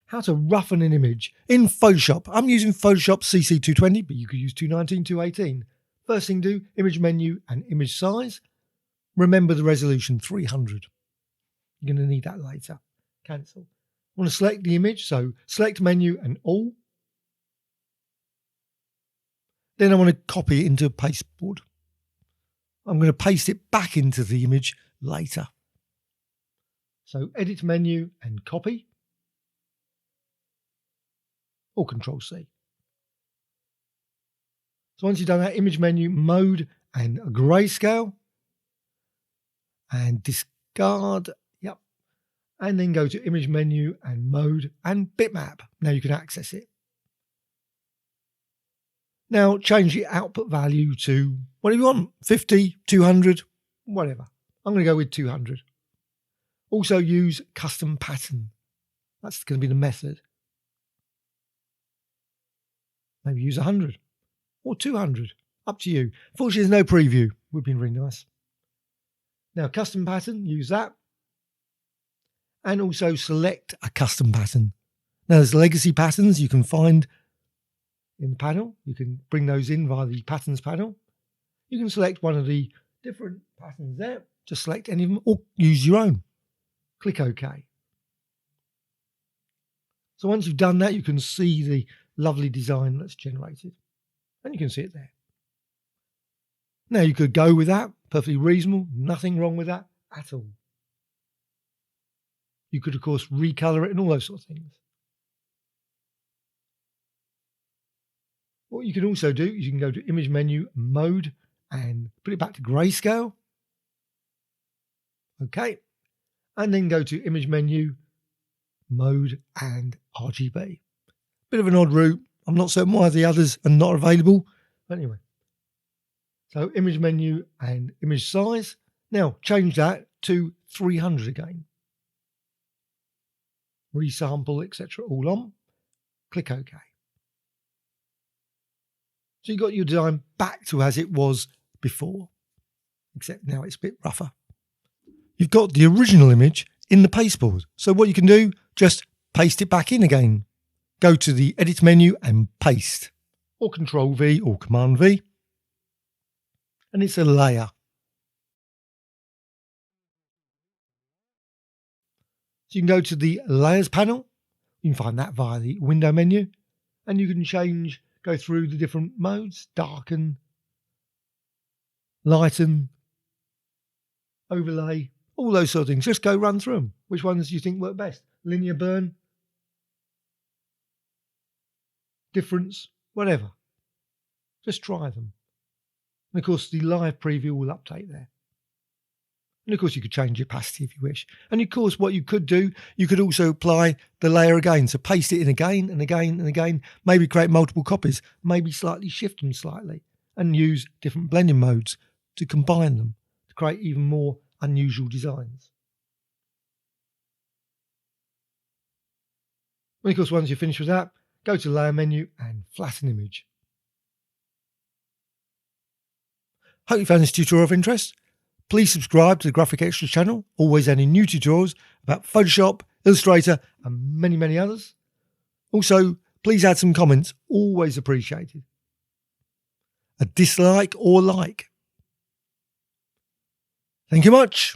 how to roughen an image in Photoshop. I'm using Photoshop CC220, but you could use 219, 218. First thing to do, image menu and image size. Remember the resolution 300. You're going to need that later. Cancel. I want to select the image, so select menu and all. Then I want to copy it into a pasteboard. I'm going to paste it back into the image later. So edit menu and copy. Or Control C. So once you've done that, image menu, mode and grayscale. And discard. Yep. And then go to image menu and mode and bitmap. Now you can access it. Now change the output value to whatever you want, 50, 200, whatever. I'm going to go with 200. Also use custom pattern. That's going to be the method. Maybe use 100 or 200, up to you. Fortunately, there's no preview. Would be really nice. Now custom pattern, use that. And also select a custom pattern. Now there's legacy patterns you can find in the panel. You can bring those in via the patterns panel. You can select one of the different patterns there. Just select any of them or use your own. Click OK. So once you've done that, you can see the lovely design that's generated. And you can see it there. Now you could go with that. Perfectly reasonable. Nothing wrong with that at all. You could, of course, recolor it and all those sort of things. What you can also do is you can go to image menu, mode, and put it back to grayscale. Okay. And then go to image menu, mode, and RGB. Bit of an odd route. I'm not certain why the others are not available. But anyway. So image menu and image size. Now change that to 300 again. Resample, etc. all on. Click OK. So you got your design back to as it was before, except now it's a bit rougher. You've got the original image in the pasteboard. So what you can do, just paste it back in again. Go to the edit menu and paste, or Control V or Command V. And it's a layer. So you can go to the layers panel. You can find that via the window menu. And you can change, go through the different modes, darken, lighten, overlay, all those sort of things. Just go run through them. Which ones do you think work best? Linear burn, difference, whatever. Just try them. And of course, the live preview will update there. And of course, you could change the opacity if you wish. And of course, what you could do, you could also apply the layer again. So paste it in again and again and again. Maybe create multiple copies. Maybe slightly shift them slightly. And use different blending modes to combine them to create even more unusual designs. And of course, once you're finished with that, go to the layer menu and flatten image. Hope you found this tutorial of interest. Please subscribe to the Graphic Extras channel, always adding new tutorials about Photoshop, Illustrator and many, many others. Also, please add some comments, always appreciated. A dislike or like. Thank you much.